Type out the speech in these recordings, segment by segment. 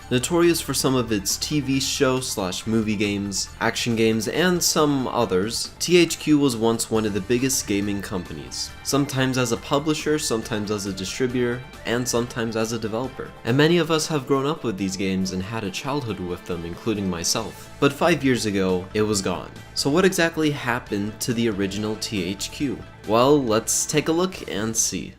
Notorious for some of its TV show/movie games, action games, and some others, THQ was once one of the biggest gaming companies. Sometimes as a publisher, sometimes as a distributor, and sometimes as a developer. And many of us have grown up with these games and had a childhood with them, including myself. But 5 years ago, it was gone. So what exactly happened to the original THQ? Well, let's take a look and see.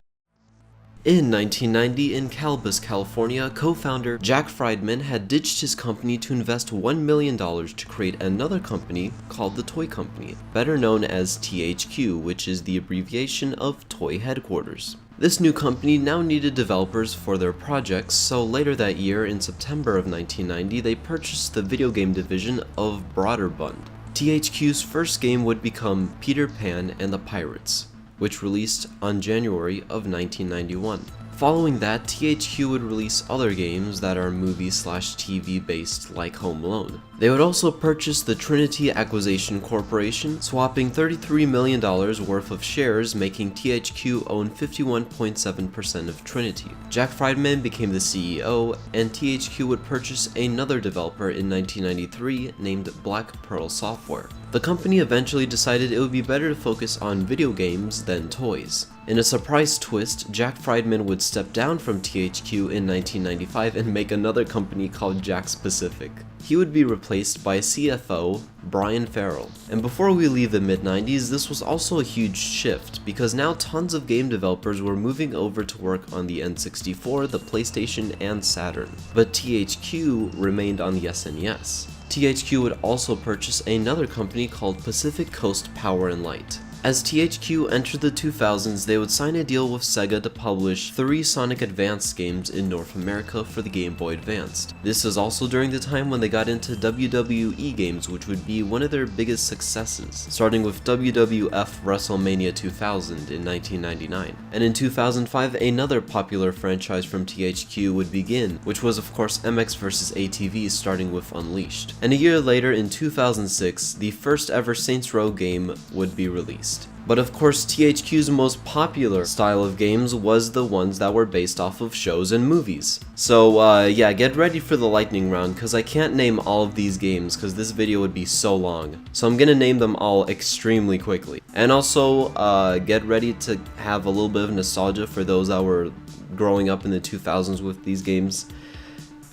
In 1990, in Calabas, California, co-founder Jack Friedman had ditched his company to invest $1 million to create another company called the Toy Company, better known as THQ, which is the abbreviation of Toy Headquarters. This new company now needed developers for their projects, so later that year, in September of 1990, they purchased the video game division of Broderbund. THQ's first game would become Peter Pan and the Pirates, which released on January of 1991. Following that, THQ would release other games that are movie/TV based, like Home Alone. They would also purchase the Trinity Acquisition Corporation, swapping $33 million worth of shares, making THQ own 51.7% of Trinity. Jack Friedman became the CEO, and THQ would purchase another developer in 1993 named Black Pearl Software. The company eventually decided it would be better to focus on video games than toys. In a surprise twist, Jack Friedman would step down from THQ in 1995 and make another company called JAKKS Pacific. He would be replaced by CFO Brian Farrell. And before we leave the mid-90s, this was also a huge shift, because now tons of game developers were moving over to work on the N64, the PlayStation, and Saturn. But THQ remained on the SNES. THQ would also purchase another company called Pacific Coast Power and Light. As THQ entered the 2000s, they would sign a deal with Sega to publish 3 Sonic Advance games in North America for the Game Boy Advance. This is also during the time when they got into WWE games, which would be one of their biggest successes, starting with WWF WrestleMania 2000 in 1999. And in 2005, another popular franchise from THQ would begin, which was of course MX vs ATV, starting with Unleashed. And a year later, in 2006, the first ever Saints Row game would be released. But of course, THQ's most popular style of games was the ones that were based off of shows and movies. So yeah, get ready for the lightning round, because I can't name all of these games because this video would be so long. So I'm gonna name them all extremely quickly. And also, get ready to have a little bit of nostalgia for those that were growing up in the 2000s with these games.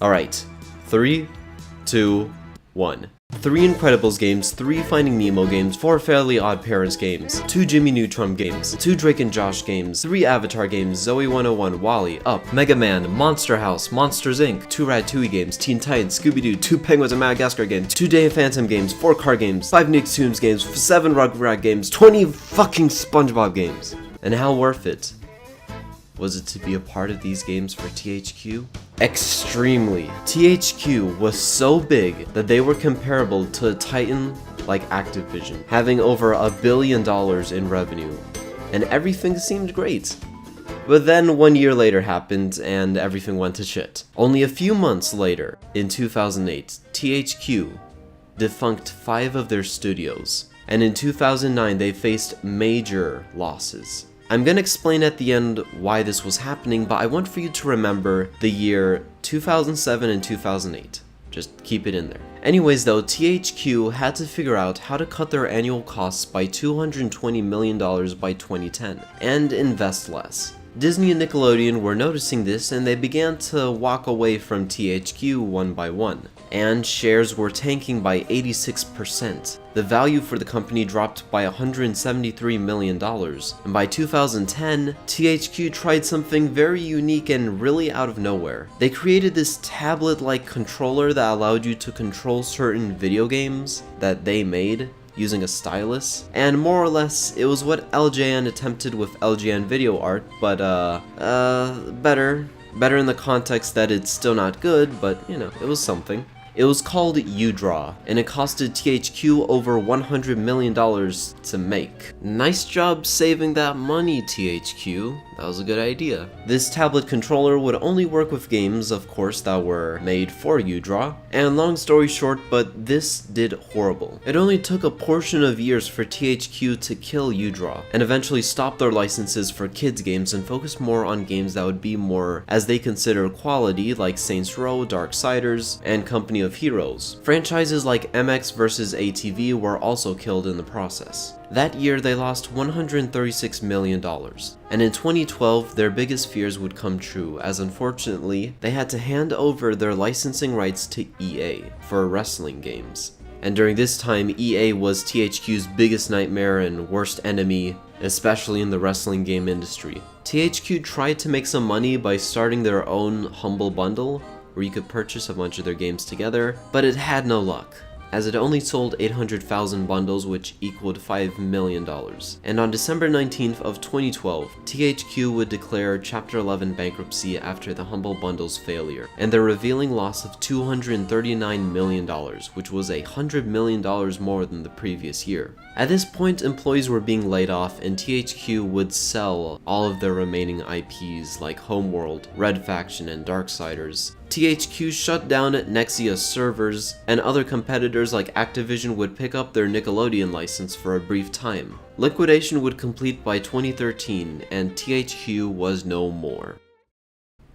Alright, 3, 2, 1. 3 Incredibles games, 3 Finding Nemo games, 4 Fairly Odd Parents games, 2 Jimmy Neutron games, 2 Drake and Josh games, 3 Avatar games, Zoe 101, WALL-E, Up, Mega Man, Monster House, Monsters Inc., 2 Ratatouille games, Teen Titans, Scooby-Doo, 2 Penguins and Madagascar games, 2 Day of Phantom games, 4 Car games, 5 Nicktoons games, 7 Rugrat games, 20 fucking SpongeBob games. And how worth it was it to be a part of these games for THQ? Extremely. THQ was so big that they were comparable to a titan like Activision, having over $1 billion in revenue, and everything seemed great. But then 1 year later happened and everything went to shit. Only a few months later, in 2008, THQ defunct 5 of their studios, and in 2009 they faced major losses. I'm gonna explain at the end why this was happening, but I want for you to remember the year 2007 and 2008. Just keep it in there. Anyways though, THQ had to figure out how to cut their annual costs by $220 million by 2010, and invest less. Disney and Nickelodeon were noticing this, and they began to walk away from THQ one by one, and shares were tanking by 86%. The value for the company dropped by $173 million, and by 2010, THQ tried something very unique and really out of nowhere. They created this tablet-like controller that allowed you to control certain video games that they made using a stylus, and more or less it was what LJN attempted with LJN video art, but better in the context that it's still not good, but you know, it was something. It was called UDraw, and it costed THQ over $100 million to make. Nice job saving that money, THQ. That was a good idea. This tablet controller would only work with games, of course, that were made for UDraw, and long story short, but this did horrible. It only took a portion of years for THQ to kill UDraw, and eventually stop their licenses for kids games and focus more on games that would be more, as they consider, quality, like Saints Row, Darksiders, and Company of Heroes. Franchises like MX vs ATV were also killed in the process. That year, they lost $136 million, and in 2012, their biggest fears would come true, as unfortunately, they had to hand over their licensing rights to EA for wrestling games. And during this time, EA was THQ's biggest nightmare and worst enemy, especially in the wrestling game industry. THQ tried to make some money by starting their own Humble Bundle, where you could purchase a bunch of their games together, but it had no luck, as it only sold 800,000 bundles, which equaled $5 million. And on December 19th of 2012, THQ would declare Chapter 11 bankruptcy after the Humble Bundle's failure, and their revealing loss of $239 million, which was $100 million more than the previous year. At this point, employees were being laid off, and THQ would sell all of their remaining IPs like Homeworld, Red Faction, and Darksiders. THQ shut down Nexia servers, and other competitors like Activision would pick up their Nickelodeon license for a brief time. Liquidation would complete by 2013, and THQ was no more.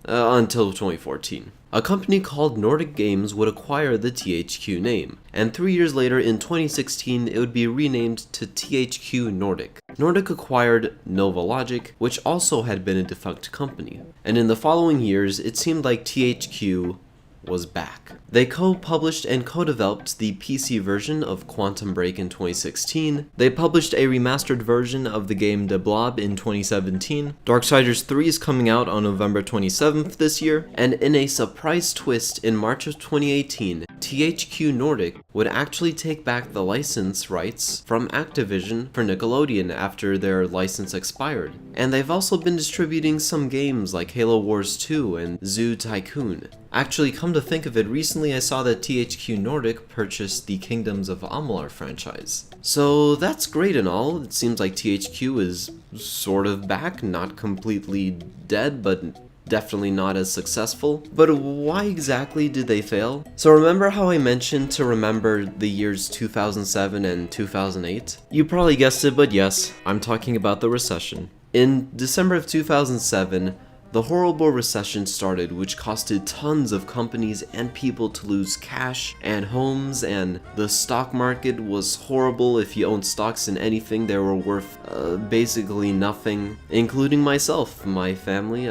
Until 2014. A company called Nordic Games would acquire the THQ name, and 3 years later in 2016 it would be renamed to THQ Nordic. Nordic acquired Nova Logic, which also had been a defunct company, and in the following years it seemed like THQ was back. They co-published and co-developed the PC version of Quantum Break in 2016. They published a remastered version of the game De Blob in 2017. Darksiders 3 is coming out on November 27th this year, and in a surprise twist in March of 2018, THQ Nordic would actually take back the license rights from Activision for Nickelodeon after their license expired. And they've also been distributing some games like Halo Wars 2 and Zoo Tycoon. Actually, come to think of it, recently I saw that THQ Nordic purchased the Kingdoms of Amalur franchise. So that's great and all. It seems like THQ is sort of back, not completely dead, but definitely not as successful. But why exactly did they fail? So remember how I mentioned to remember the years 2007 and 2008? You probably guessed it, but yes, I'm talking about the recession. In December of 2007, the horrible recession started, which costed tons of companies and people to lose cash and homes, and the stock market was horrible. If you owned stocks in anything, they were worth basically nothing, including myself. My family,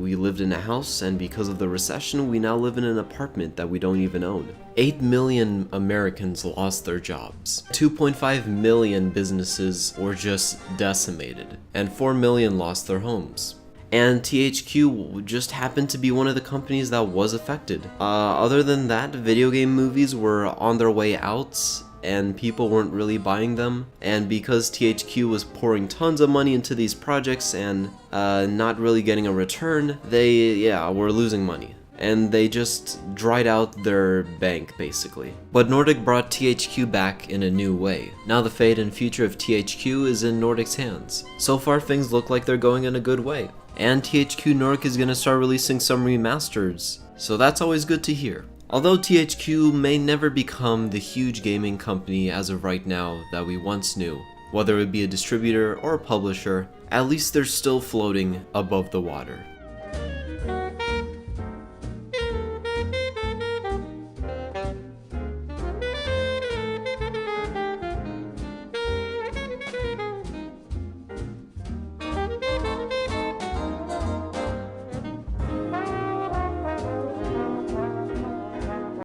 we lived in a house, and because of the recession, we now live in an apartment that we don't even own. 8 million Americans lost their jobs. 2.5 million businesses were just decimated, and 4 million lost their homes. And THQ just happened to be one of the companies that was affected. Other than that, video game movies were on their way out, and people weren't really buying them. And because THQ was pouring tons of money into these projects and not really getting a return, they, were losing money. And they just dried out their bank, basically. But Nordic brought THQ back in a new way. Now the fate and future of THQ is in Nordic's hands. So far things look like they're going in a good way. And THQ Nordic is going to start releasing some remasters, so that's always good to hear. Although THQ may never become the huge gaming company as of right now that we once knew, whether it be a distributor or a publisher, at least they're still floating above the water.